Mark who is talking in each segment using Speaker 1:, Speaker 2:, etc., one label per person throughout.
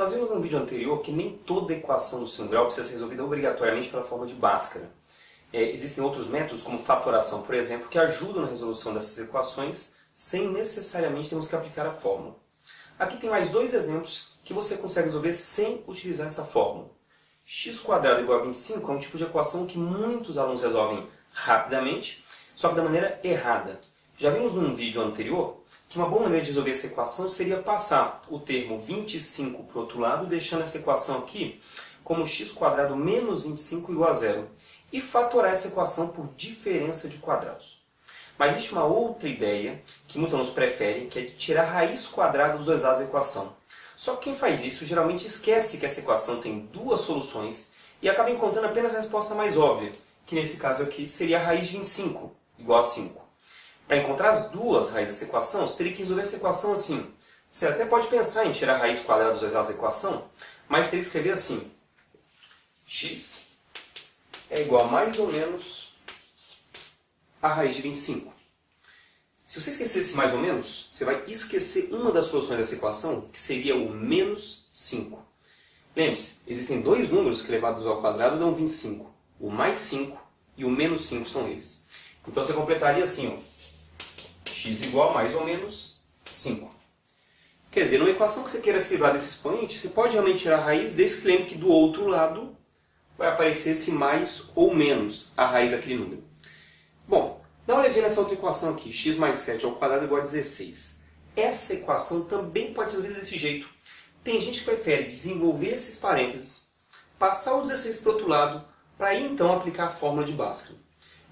Speaker 1: Nós vimos no vídeo anterior que nem toda equação do segundo grau precisa ser resolvida obrigatoriamente pela forma de Bhaskara. Existem outros métodos, como fatoração, por exemplo, que ajudam na resolução dessas equações sem necessariamente termos que aplicar a fórmula. Aqui tem mais dois exemplos que você consegue resolver sem utilizar essa fórmula. x² igual a 25 é um tipo de equação que muitos alunos resolvem rapidamente, só que da maneira errada. Já vimos num vídeo anterior que uma boa maneira de resolver essa equação seria passar o termo 25 para o outro lado, deixando essa equação aqui como x² menos 25 igual a zero, e fatorar essa equação por diferença de quadrados. Mas existe uma outra ideia que muitos alunos preferem, que é de tirar a raiz quadrada dos dois lados da equação. Só que quem faz isso geralmente esquece que essa equação tem duas soluções e acaba encontrando apenas a resposta mais óbvia, que nesse caso aqui seria a raiz de 25 igual a 5. Para encontrar as duas raízes dessa equação, você teria que resolver essa equação assim. Você até pode pensar em tirar a raiz quadrada dos dois lados da equação, mas teria que escrever assim: x é igual a mais ou menos a raiz de 25. Se você esquecer esse mais ou menos, você vai esquecer uma das soluções dessa equação, que seria o menos 5. Lembre-se, existem dois números que elevados ao quadrado dão 25. O mais 5 e o menos 5 são eles. Então você completaria assim, ó, x igual a mais ou menos 5. Quer dizer, numa equação que você queira se livrar desse expoente, você pode realmente tirar a raiz, desde que lembre que do outro lado vai aparecer esse mais ou menos a raiz daquele número. Bom, dá uma olhadinha nessa outra equação aqui, x mais 7 ao quadrado igual a 16. Essa equação também pode ser resolvida desse jeito. Tem gente que prefere desenvolver esses parênteses, passar o 16 para o outro lado, para aí então aplicar a fórmula de Bhaskara.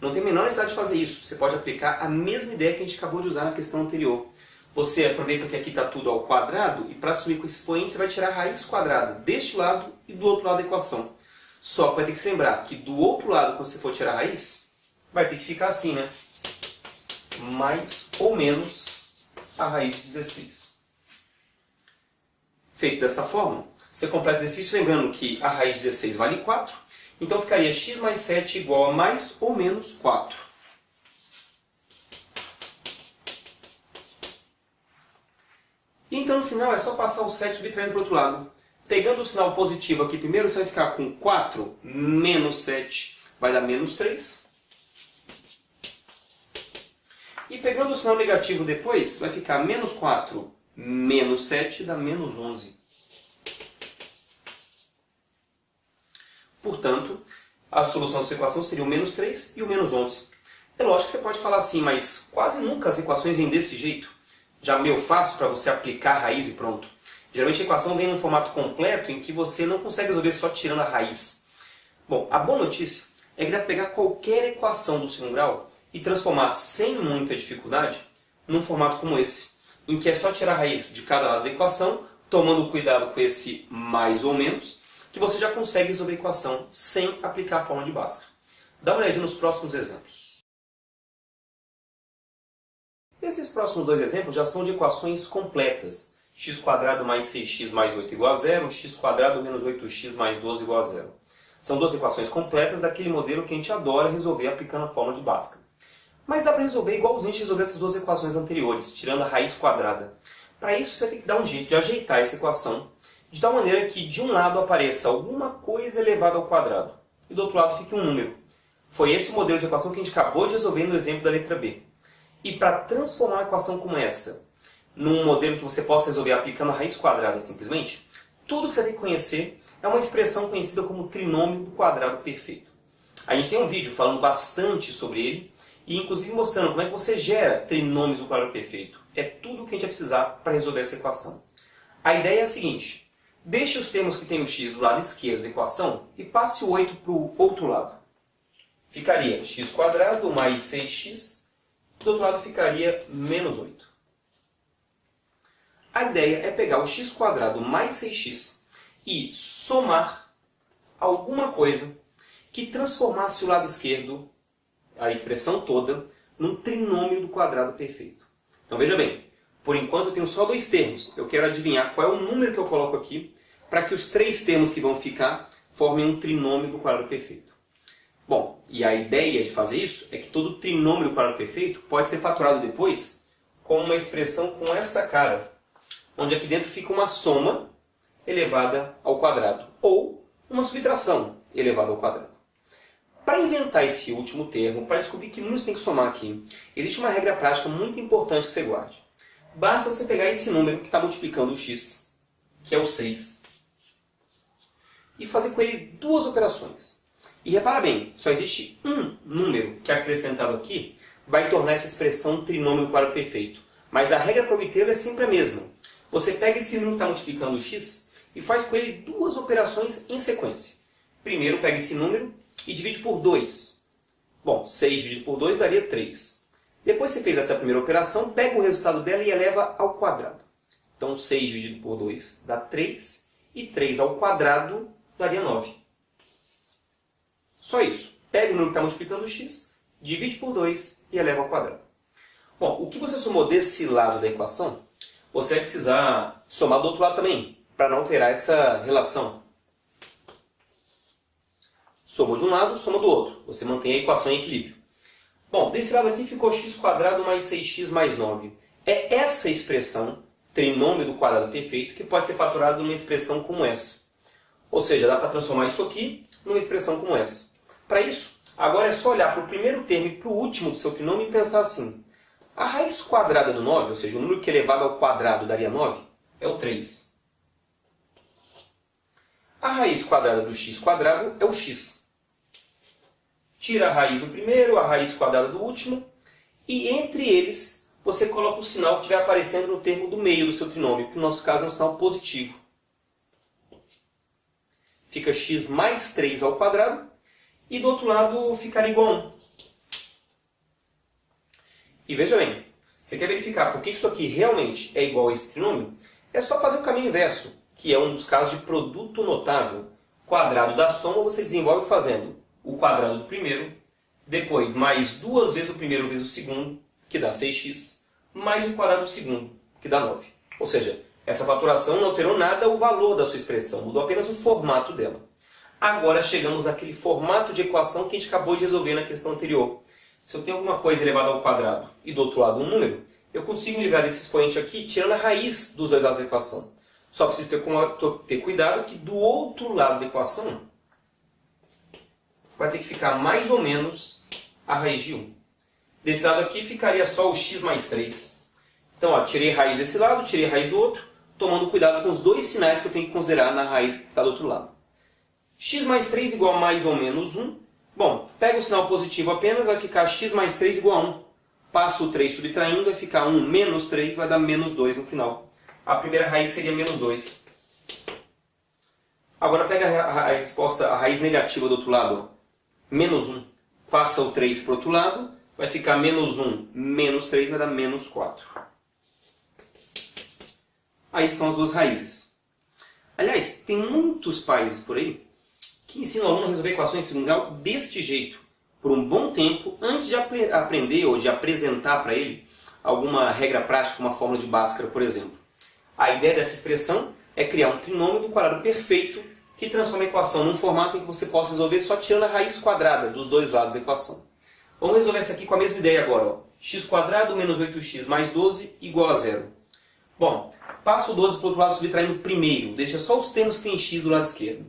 Speaker 1: Não tem a menor necessidade de fazer isso. Você pode aplicar a mesma ideia que a gente acabou de usar na questão anterior. Você aproveita que aqui está tudo ao quadrado e para assumir com esse expoente você vai tirar a raiz quadrada deste lado e do outro lado da equação. Só que vai ter que se lembrar que do outro lado, quando você for tirar a raiz, vai ter que ficar assim, né? Mais ou menos a raiz de 16. Feito dessa forma, você completa o exercício lembrando que a raiz de 16 vale 4. Então ficaria x mais 7 igual a mais ou menos 4. E então no final é só passar o 7 subtraindo para o outro lado. Pegando o sinal positivo aqui primeiro, você vai ficar com 4 menos 7 vai dar menos 3. E pegando o sinal negativo depois, vai ficar menos 4 menos 7 dá menos 11. Portanto, a solução dessa equação seria o menos 3 e o menos 11. É lógico que você pode falar assim, mas quase nunca as equações vêm desse jeito. Já meio fácil para você aplicar a raiz e pronto. Geralmente a equação vem num formato completo em que você não consegue resolver só tirando a raiz. Bom, a boa notícia é que dá para pegar qualquer equação do segundo grau e transformar sem muita dificuldade num formato como esse, em que é só tirar a raiz de cada lado da equação, tomando cuidado com esse mais ou menos, que você já consegue resolver a equação sem aplicar a fórmula de Bhaskara. Dá uma olhadinha nos próximos exemplos. Esses próximos dois exemplos já são de equações completas. x² mais 6x mais 8 igual a zero, x² menos 8x mais 12 igual a zero. São duas equações completas daquele modelo que a gente adora resolver aplicando a fórmula de Bhaskara. Mas dá para resolver igualzinho a gente resolver essas duas equações anteriores, tirando a raiz quadrada. Para isso você tem que dar um jeito de ajeitar essa equação, de tal maneira que de um lado apareça alguma coisa elevada ao quadrado e do outro lado fique um número. Foi esse o modelo de equação que a gente acabou de resolver no exemplo da letra B. E para transformar uma equação como essa num modelo que você possa resolver aplicando a raiz quadrada simplesmente, tudo que você tem que conhecer é uma expressão conhecida como trinômio do quadrado perfeito. A gente tem um vídeo falando bastante sobre ele e inclusive mostrando como é que você gera trinômios do quadrado perfeito. É tudo o que a gente vai precisar para resolver essa equação. A ideia é a seguinte: deixe os termos que tem o x do lado esquerdo da equação e passe o 8 para o outro lado. Ficaria x² mais 6x, do outro lado ficaria menos 8. A ideia é pegar o x² mais 6x e somar alguma coisa que transformasse o lado esquerdo, a expressão toda, num trinômio do quadrado perfeito. Então veja bem, por enquanto eu tenho só dois termos. Eu quero adivinhar qual é o número que eu coloco aqui para que os três termos que vão ficar formem um trinômio do quadrado perfeito. Bom, e a ideia de fazer isso é que todo trinômio do quadrado perfeito pode ser fatorado depois com uma expressão com essa cara, onde aqui dentro fica uma soma elevada ao quadrado, ou uma subtração elevada ao quadrado. Para inventar esse último termo, para descobrir que números tem que somar aqui, existe uma regra prática muito importante que você guarde. Basta você pegar esse número que está multiplicando o x, que é o 6, e fazer com ele duas operações. E repara bem, só existe um número que acrescentado aqui vai tornar essa expressão trinômio do quadrado perfeito. Mas a regra para obtê-lo é sempre a mesma. Você pega esse número que está multiplicando o x e faz com ele duas operações em sequência. Primeiro, pega esse número e divide por 2. Bom, 6 dividido por 2 daria 3. Depois que você fez essa primeira operação, pega o resultado dela e eleva ao quadrado. Então, 6 dividido por 2 dá 3, e 3 ao quadrado daria 9. Só isso. Pega o número que está multiplicando o x, divide por 2 e eleva ao quadrado. Bom, o que você somou desse lado da equação, você vai precisar somar do outro lado também, para não alterar essa relação. Somou de um lado, soma do outro. Você mantém a equação em equilíbrio. Bom, desse lado aqui ficou x² mais 6x mais 9. É essa expressão, trinômio do quadrado perfeito, que pode ser fatorado numa expressão como essa. Ou seja, dá para transformar isso aqui numa expressão como essa. Para isso, agora é só olhar para o primeiro termo e para o último do seu trinômio e pensar assim. A raiz quadrada do 9, ou seja, o número que elevado ao quadrado daria 9, é o 3. A raiz quadrada do x² é o x. Tira a raiz do primeiro, a raiz quadrada do último, e entre eles você coloca o sinal que estiver aparecendo no termo do meio do seu trinômio, que no nosso caso é um sinal positivo. Fica x mais 3 ao quadrado, e do outro lado ficará igual a 1. E veja bem, você quer verificar por que isso aqui realmente é igual a esse trinômio? É só fazer o caminho inverso, que é um dos casos de produto notável. Quadrado da soma você desenvolve fazendo o quadrado do primeiro, depois mais duas vezes o primeiro vezes o segundo, que dá 6x, mais o quadrado do segundo, que dá 9. Ou seja, essa fatoração não alterou nada o valor da sua expressão, mudou apenas o formato dela. Agora chegamos naquele formato de equação que a gente acabou de resolver na questão anterior. Se eu tenho alguma coisa elevada ao quadrado e do outro lado um número, eu consigo me livrar desse expoente aqui tirando a raiz dos dois lados da equação. Só preciso ter cuidado que do outro lado da equação vai ter que ficar mais ou menos a raiz de 1. Desse lado aqui ficaria só o x mais 3. Então, ó, tirei raiz desse lado, tirei raiz do outro, tomando cuidado com os dois sinais que eu tenho que considerar na raiz que está do outro lado. X mais 3 igual a mais ou menos 1. Bom, pega o sinal positivo apenas, vai ficar x mais 3 igual a 1. Passo o 3 subtraindo, vai ficar 1 menos 3, vai dar menos 2 no final. A primeira raiz seria menos 2. Agora pega a resposta, a raiz negativa do outro lado. Ó. Menos 1. Passa o 3 para o outro lado, vai ficar menos 1 menos 3, vai dar menos 4. Aí estão as duas raízes. Aliás, tem muitos países por aí que ensinam o aluno a resolver equações em segundo grau deste jeito, por um bom tempo, antes de aprender ou de apresentar para ele alguma regra prática, uma fórmula de Bhaskara, por exemplo. A ideia dessa expressão é criar um trinômio do quadrado perfeito que transforma a equação num formato em que você possa resolver só tirando a raiz quadrada dos dois lados da equação. Vamos resolver essa aqui com a mesma ideia agora. Ó. x² menos 8x mais 12 igual a 0. Bom, passo o 12 para o outro lado subtraindo primeiro. Deixa só os termos que tem x do lado esquerdo.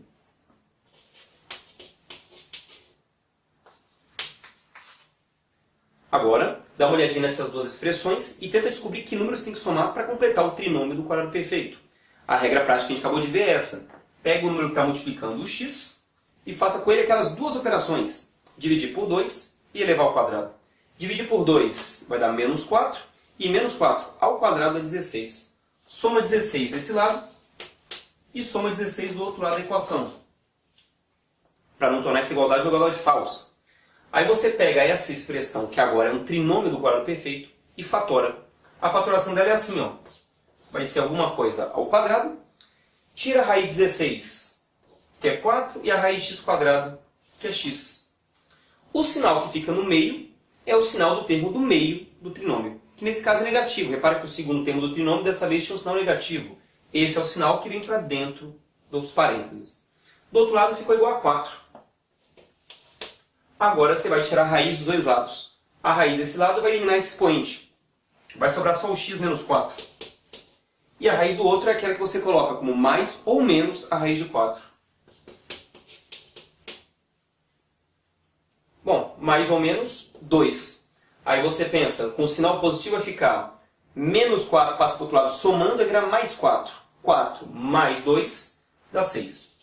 Speaker 1: Agora, dá uma olhadinha nessas duas expressões e tenta descobrir que números tem que somar para completar o trinômio do quadrado perfeito. A regra prática que a gente acabou de ver é essa. Pega o número que está multiplicando o x e faça com ele aquelas duas operações. Dividir por 2 e elevar ao quadrado. Dividir por 2 vai dar menos 4 e menos 4 ao quadrado dá 16. Soma 16 desse lado e soma 16 do outro lado da equação. Para não tornar essa igualdade uma igualdade falsa. Aí você pega essa expressão, que agora é um trinômio do quadrado perfeito, e fatora. A fatoração dela é assim, ó. Vai ser alguma coisa ao quadrado, tira a raiz de 16, que é 4, e a raiz x², que é x. O sinal que fica no meio é o sinal do termo do meio do trinômio, que nesse caso é negativo. Repara que o segundo termo do trinômio dessa vez tinha um sinal negativo. Esse é o sinal que vem para dentro dos parênteses. Do outro lado ficou igual a 4. Agora você vai tirar a raiz dos dois lados. A raiz desse lado vai eliminar esse expoente. Vai sobrar só o x menos 4. E a raiz do outro é aquela que você coloca como mais ou menos a raiz de 4. Bom, mais ou menos 2. Aí você pensa, com o sinal positivo vai ficar menos 4 passa para o outro lado, somando vai virar mais 4. 4 mais 2 dá 6.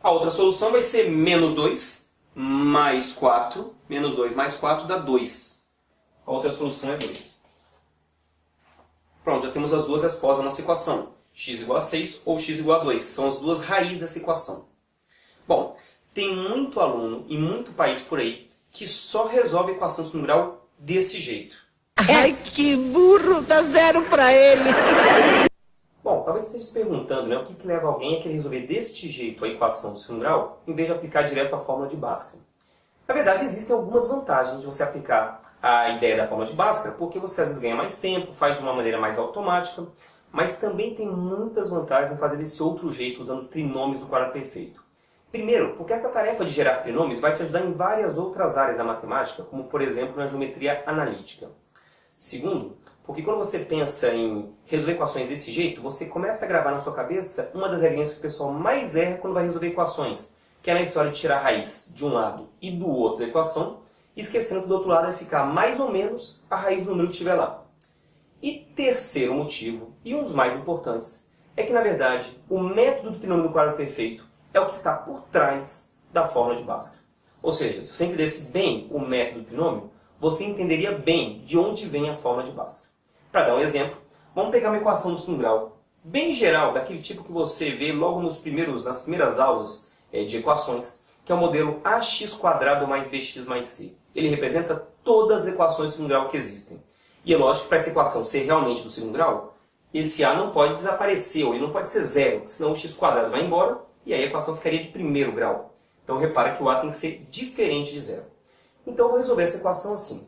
Speaker 1: A outra solução vai ser menos 2 mais 4. Menos 2 mais 4 dá 2. A outra solução é 2. Pronto, já temos as duas respostas da nossa equação. X igual a 6 ou x igual a 2. São as duas raízes dessa equação. Bom, tem muito aluno e muito país por aí que só resolve a equação de segundo grau desse jeito.
Speaker 2: Ai, que burro! Dá 0 para ele!
Speaker 1: Bom, talvez você esteja se perguntando, né, o que leva alguém a querer resolver deste jeito a equação do segundo grau, em vez de aplicar direto a fórmula de Bhaskara. Na verdade, existem algumas vantagens de você aplicar a ideia da fórmula de Bhaskara, porque você às vezes ganha mais tempo, faz de uma maneira mais automática, mas também tem muitas vantagens em fazer desse outro jeito, usando trinômios do quadrado perfeito. Primeiro, porque essa tarefa de gerar trinômios vai te ajudar em várias outras áreas da matemática, como por exemplo na geometria analítica. Segundo, porque quando você pensa em resolver equações desse jeito, você começa a gravar na sua cabeça uma das regrinhas que o pessoal mais erra quando vai resolver equações, que é na história de tirar a raiz de um lado e do outro da equação, esquecendo que do outro lado vai ficar mais ou menos a raiz do número que estiver lá. E terceiro motivo, e um dos mais importantes, é que na verdade o método do trinômio do quadrado perfeito é o que está por trás da fórmula de Bhaskara. Ou seja, se você entendesse bem o método do trinômio, você entenderia bem de onde vem a fórmula de Bhaskara. Para dar um exemplo, vamos pegar uma equação do segundo grau, bem geral, daquele tipo que você vê logo nas primeiras aulas de equações, que é o modelo ax² mais bx mais c. Ele representa todas as equações do segundo grau que existem. E é lógico que para essa equação ser realmente do segundo grau, esse a não pode desaparecer, ou ele não pode ser zero, senão o x² vai embora e aí a equação ficaria de primeiro grau. Então repara que o a tem que ser diferente de zero. Então eu vou resolver essa equação assim.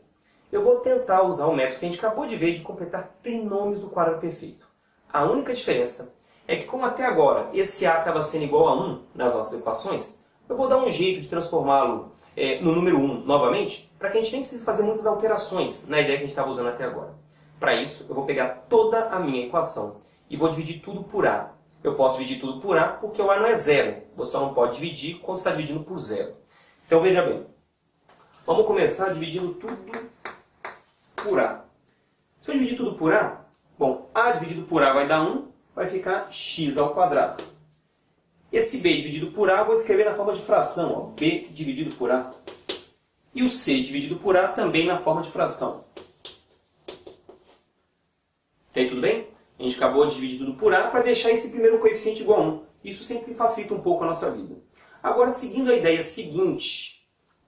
Speaker 1: Eu vou tentar usar o método que a gente acabou de ver de completar trinômios do quadrado perfeito. A única diferença é que como até agora esse a estava sendo igual a 1 nas nossas equações, eu vou dar um jeito de transformá-lo no número 1 novamente, para que a gente nem precise fazer muitas alterações na ideia que a gente estava usando até agora. Para isso, eu vou pegar toda a minha equação e vou dividir tudo por a. Eu posso dividir tudo por a porque o a não é zero. Você só não pode dividir quando está dividindo por zero. Então veja bem, vamos começar dividindo tudo por a. Se eu dividir tudo por a, bom, a dividido por a vai dar 1, vai ficar x². Esse b dividido por a eu vou escrever na forma de fração, ó, b dividido por a. E o c dividido por a também na forma de fração. E aí, tudo bem? A gente acabou de dividir tudo por a para deixar esse primeiro coeficiente igual a 1. Isso sempre facilita um pouco a nossa vida. Agora, seguindo a ideia seguinte,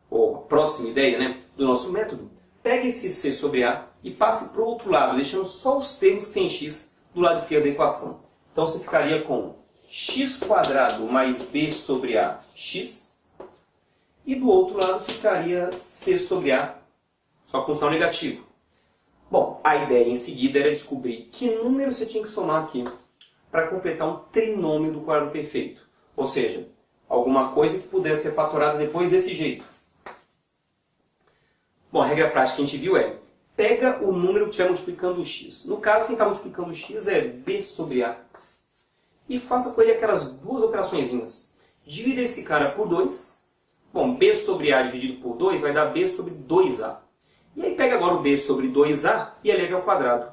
Speaker 1: ou a próxima ideia, né, do nosso método, pegue esse c sobre a e passe para o outro lado, deixando só os termos que tem x do lado esquerdo da equação. Então você ficaria com x² mais b sobre a x, e do outro lado ficaria c sobre a, só com o sinal negativo. Bom, a ideia em seguida era descobrir que número você tinha que somar aqui para completar um trinômio do quadrado perfeito. Ou seja, alguma coisa que pudesse ser fatorada depois desse jeito. Bom, a regra prática que a gente viu é, pega o número que estiver multiplicando o x. No caso, quem está multiplicando o x é b sobre a. E faça com ele aquelas duas operaçõezinhas. Divida esse cara por 2. Bom, b sobre a dividido por 2 vai dar b sobre 2a. E aí pega agora o b sobre 2a e eleve ao quadrado.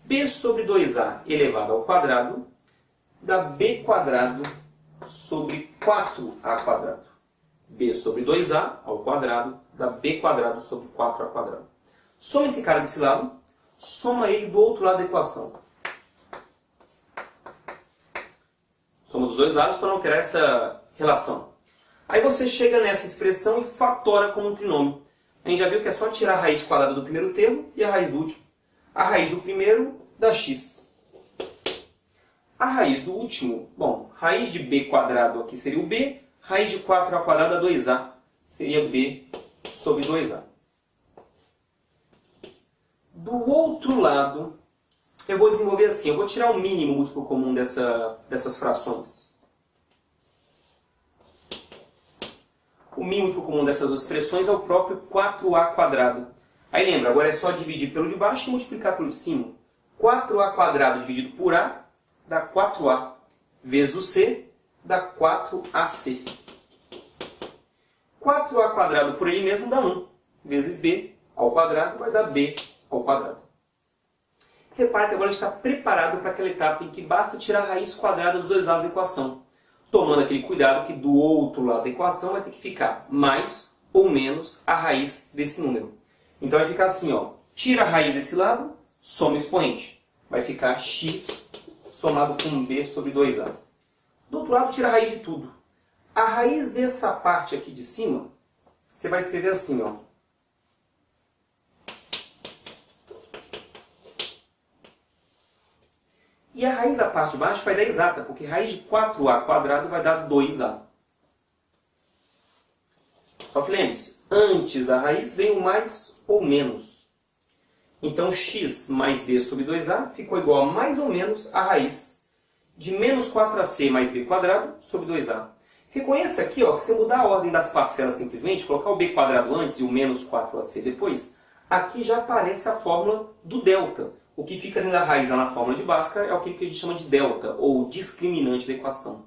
Speaker 1: b sobre 2a elevado ao quadrado dá b² sobre 4a². b sobre 2a ao quadrado dá b² sobre 4a². Soma esse cara desse lado, soma ele do outro lado da equação. Soma dos dois lados para não ter essa relação. Aí você chega nessa expressão e fatora como um trinômio. A gente já viu que é só tirar a raiz quadrada do primeiro termo e a raiz do último. A raiz do primeiro dá x. A raiz do último, bom, raiz de b² aqui seria o b, raiz de 4a² dá 2a, seria b sobre 2a. Do outro lado, eu vou desenvolver assim, eu vou tirar o mínimo múltiplo comum dessas frações. O mínimo múltiplo comum dessas duas expressões é o próprio 4a². Aí lembra, agora é só dividir pelo de baixo e multiplicar pelo de cima. 4a² dividido por a dá 4a, vezes o c dá 4ac. 4a² por ele mesmo dá 1, vezes b ao quadrado vai dar b ao quadrado. Repare que agora a gente está preparado para aquela etapa em que basta tirar a raiz quadrada dos dois lados da equação, tomando aquele cuidado que do outro lado da equação vai ter que ficar mais ou menos a raiz desse número. Então vai ficar assim, ó, tira a raiz desse lado, soma o expoente. Vai ficar x somado com b sobre 2a. Do outro lado, tira a raiz de tudo. A raiz dessa parte aqui de cima, você vai escrever assim, ó. E a raiz da parte de baixo vai dar exata, porque raiz de 4a² vai dar 2a. Só que lembre-se, antes da raiz vem o mais ou menos. Então x mais b sobre 2a ficou igual a mais ou menos a raiz de menos 4ac mais b² sobre 2a. Reconheça aqui ó, que se eu mudar a ordem das parcelas simplesmente, colocar o b² antes e o menos 4ac depois, aqui já aparece a fórmula do delta. O que fica dentro da raiz lá na fórmula de Bhaskara é o que a gente chama de delta, ou discriminante da equação.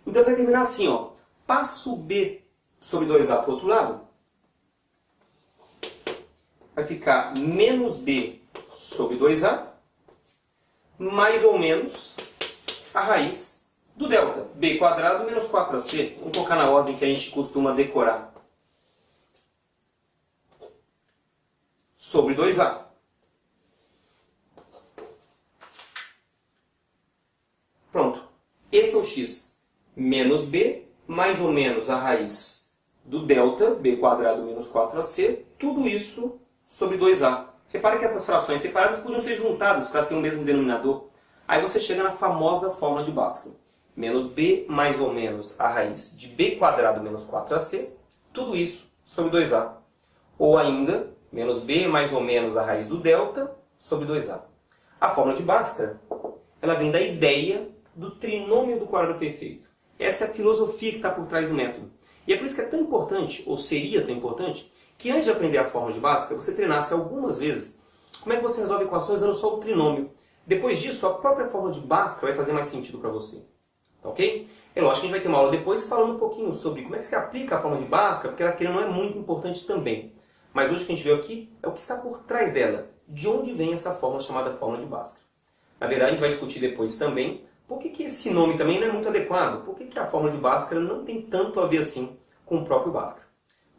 Speaker 1: Então você vai terminar assim, ó. Passo b sobre 2a para o outro lado, vai ficar menos b sobre 2a, mais ou menos a raiz do delta, b² menos 4ac. Vamos colocar na ordem que a gente costuma decorar. Sobre 2a. Pronto. Esse é o x menos b, mais ou menos a raiz do delta, b² menos 4ac, tudo isso sobre 2a. Repare que essas frações separadas podiam ser juntadas para elas terem o mesmo denominador. Aí você chega na famosa fórmula de Bhaskara. Menos b mais ou menos a raiz de b² menos 4ac, tudo isso sobre 2a. Ou ainda, menos b mais ou menos a raiz do delta sobre 2a. A fórmula de Bhaskara, ela vem da ideia do trinômio do quadrado perfeito. Essa é a filosofia que está por trás do método. E é por isso que é tão importante, ou seria tão importante, que antes de aprender a fórmula de Bhaskara, você treinasse algumas vezes como é que você resolve equações usando só o trinômio. Depois disso, a própria fórmula de Bhaskara vai fazer mais sentido para você. Tá ok? É lógico que a gente vai ter uma aula depois falando um pouquinho sobre como é que se aplica a fórmula de Bhaskara, porque ela querendo não é muito importante também. Mas hoje o que a gente viu aqui é o que está por trás dela. De onde vem essa fórmula chamada fórmula de Bhaskara. Na verdade, a gente vai discutir depois também por que esse nome também não é muito adequado? Por que a fórmula de Bhaskara não tem tanto a ver assim com o próprio Bhaskara?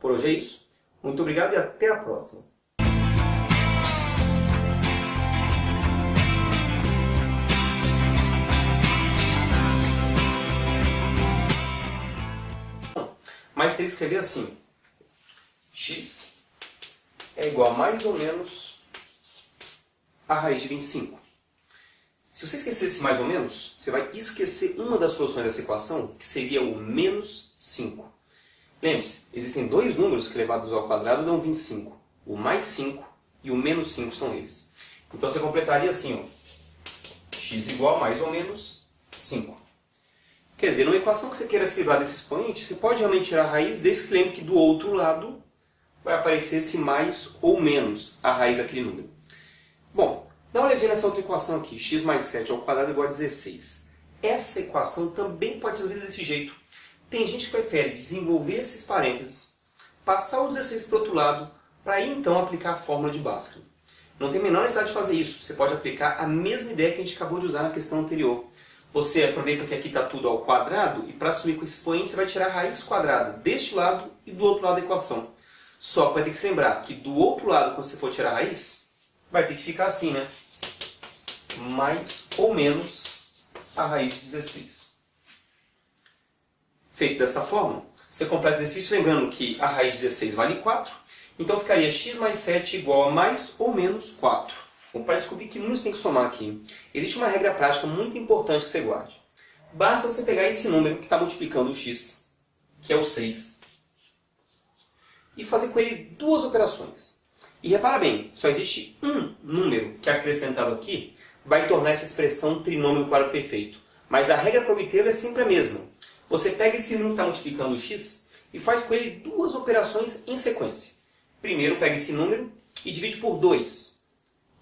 Speaker 1: Por hoje é isso. Muito obrigado e até a próxima. Mas tem que escrever assim. X é igual a mais ou menos a raiz de 25. Se você esquecer esse mais ou menos, você vai esquecer uma das soluções dessa equação, que seria o menos 5. Lembre-se, existem dois números que elevados ao quadrado dão 25. O mais 5 e o menos 5 são eles. Então você completaria assim, ó, x igual a mais ou menos 5. Quer dizer, numa equação que você queira se livrar desse expoente, você pode realmente tirar a raiz, desde que lembre que do outro lado vai aparecer esse mais ou menos a raiz daquele número. Bom, dá uma olhadinha nessa outra equação aqui, x mais 7 ao quadrado igual a 16. Essa equação também pode ser resolvida desse jeito. Tem gente que prefere desenvolver esses parênteses, passar o 16 para o outro lado, para aí então aplicar a fórmula de Bhaskara. Não tem a menor necessidade de fazer isso, você pode aplicar a mesma ideia que a gente acabou de usar na questão anterior. Você aproveita que aqui está tudo ao quadrado, e para assumir com esse expoente você vai tirar a raiz quadrada deste lado e do outro lado da equação. Só que vai ter que se lembrar que do outro lado, quando você for tirar a raiz, vai ter que ficar assim, né? Mais ou menos a raiz de 16. Feito dessa forma, você completa o exercício lembrando que a raiz de 16 vale 4, então ficaria x mais 7 igual a mais ou menos 4. Bom, para descobrir que números tem que somar aqui, existe uma regra prática muito importante que você guarde. Basta você pegar esse número que está multiplicando o x, que é o 6, e fazer com ele duas operações. E repara bem, só existe um número que acrescentado aqui vai tornar essa expressão trinômio do quadrado perfeito. Mas a regra para obtê-lo é sempre a mesma. Você pega esse número que está multiplicando o x e faz com ele duas operações em sequência. Primeiro pega esse número e divide por 2.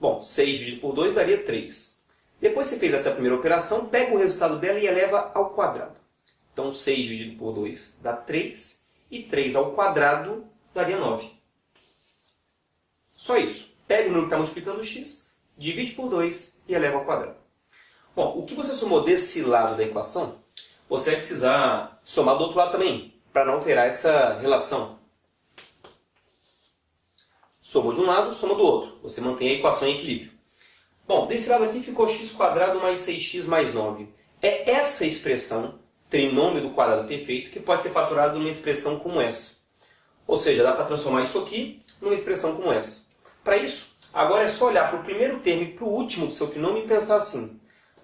Speaker 1: Bom, 6 dividido por 2 daria 3. Depois que você fez essa primeira operação, pega o resultado dela e eleva ao quadrado. Então 6 dividido por 2 dá 3, e 3 ao quadrado daria 9. Só isso. Pega o número que está multiplicando o x, divide por 2 e eleva ao quadrado. Bom, o que você somou desse lado da equação, você vai precisar somar do outro lado também, para não alterar essa relação. Somou de um lado, soma do outro. Você mantém a equação em equilíbrio. Bom, desse lado aqui ficou x² mais 6x mais 9. É essa expressão, trinômio do quadrado perfeito, que pode ser fatorado numa expressão como essa. Ou seja, dá para transformar isso aqui numa expressão como essa. Para isso, agora é só olhar para o primeiro termo e para o último do seu trinômio e pensar assim.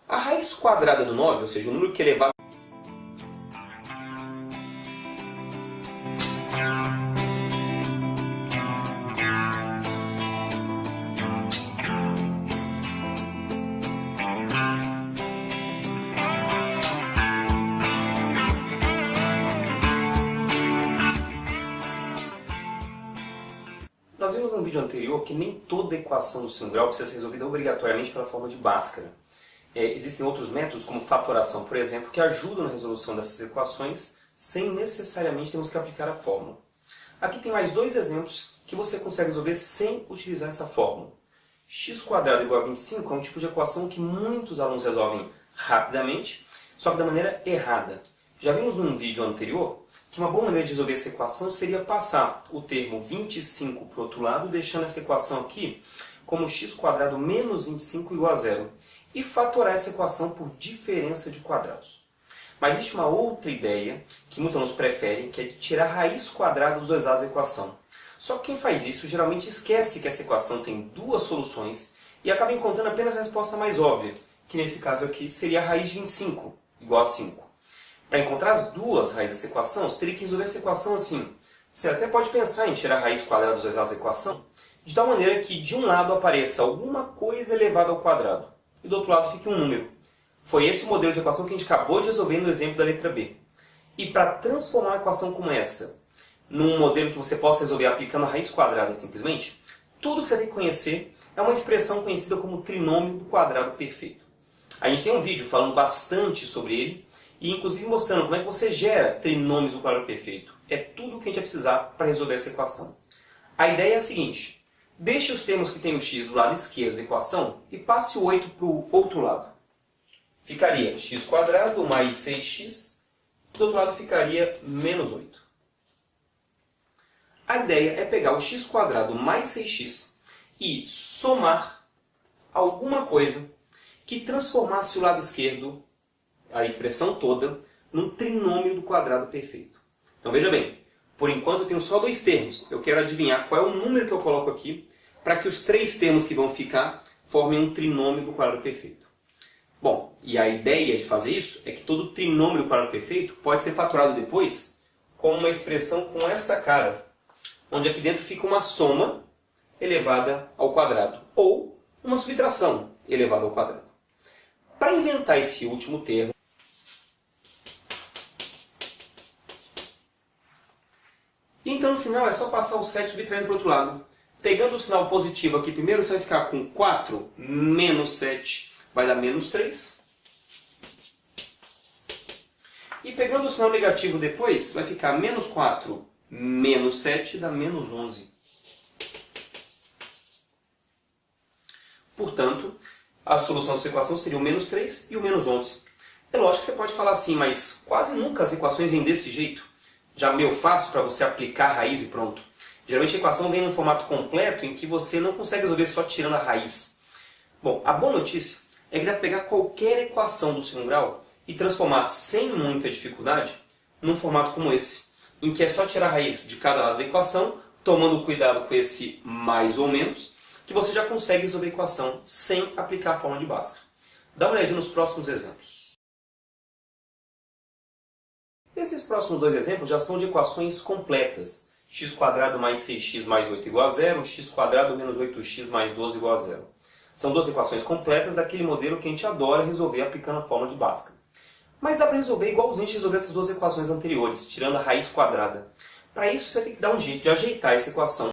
Speaker 1: A raiz quadrada do 9, ou seja, o número que é elevado... Nós vimos no vídeo anterior que nem toda equação do segundo grau precisa ser resolvida obrigatoriamente pela forma de Bhaskara. Existem outros métodos, como fatoração, por exemplo, que ajudam na resolução dessas equações sem necessariamente termos que aplicar a fórmula. Aqui tem mais dois exemplos que você consegue resolver sem utilizar essa fórmula. x² igual a 25 é um tipo de equação que muitos alunos resolvem rapidamente, só que da maneira errada. Já vimos num vídeo anterior que uma boa maneira de resolver essa equação seria passar o termo 25 para o outro lado, deixando essa equação aqui como x² menos 25 igual a 0. E fatorar essa equação por diferença de quadrados. Mas existe uma outra ideia que muitos alunos preferem, que é de tirar a raiz quadrada dos dois lados da equação. Só que quem faz isso geralmente esquece que essa equação tem duas soluções e acaba encontrando apenas a resposta mais óbvia, que nesse caso aqui seria a raiz de 25 igual a 5. Para encontrar as duas raízes dessa equação, você teria que resolver essa equação assim. Você até pode pensar em tirar a raiz quadrada dos dois lados da equação, de tal maneira que de um lado apareça alguma coisa elevada ao quadrado, e do outro lado fique um número. Foi esse o modelo de equação que a gente acabou de resolver no exemplo da letra B. E para transformar uma equação como essa num modelo que você possa resolver aplicando a raiz quadrada simplesmente, tudo que você tem que conhecer é uma expressão conhecida como trinômio do quadrado perfeito. A gente tem um vídeo falando bastante sobre ele, e inclusive mostrando como é que você gera trinômios do quadrado perfeito. É tudo o que a gente vai precisar para resolver essa equação. A ideia é a seguinte. Deixe os termos que tem o x do lado esquerdo da equação e passe o 8 para o outro lado. Ficaria x² mais 6x, do outro lado ficaria menos 8. A ideia é pegar o x² mais 6x e somar alguma coisa que transformasse o lado esquerdo, a expressão toda, num trinômio do quadrado perfeito. Então veja bem, por enquanto eu tenho só dois termos. Eu quero adivinhar qual é o número que eu coloco aqui para que os três termos que vão ficar formem um trinômio do quadrado perfeito. Bom, e a ideia de fazer isso é que todo trinômio do quadrado perfeito pode ser fatorado depois com uma expressão com essa cara, onde aqui dentro fica uma soma elevada ao quadrado, ou uma subtração elevada ao quadrado. Para inventar esse último termo, então no final é só passar o 7 subtraindo para o outro lado. Pegando o sinal positivo aqui primeiro, você vai ficar com 4 menos 7, vai dar menos 3. E pegando o sinal negativo depois, vai ficar menos 4 menos 7, dá menos 11. Portanto, a solução dessa equação seria o menos 3 e o menos 11. É lógico que você pode falar assim, mas quase nunca as equações vêm desse jeito. Já meio fácil para você aplicar a raiz e pronto. Geralmente a equação vem num formato completo em que você não consegue resolver só tirando a raiz. Bom, a boa notícia é que dá para pegar qualquer equação do segundo grau e transformar sem muita dificuldade num formato como esse, em que é só tirar a raiz de cada lado da equação, tomando cuidado com esse mais ou menos, que você já consegue resolver a equação sem aplicar a fórmula de Bhaskara. Dá uma olhadinha nos próximos exemplos. Esses próximos dois exemplos já são de equações completas. x² mais 6x mais 8 igual a 0, x² menos 8x mais 12 igual a 0. São duas equações completas daquele modelo que a gente adora resolver aplicando a fórmula de Bhaskara. Mas dá para resolver igualzinho a gente resolver essas duas equações anteriores, tirando a raiz quadrada. Para isso você tem que dar um jeito de ajeitar essa equação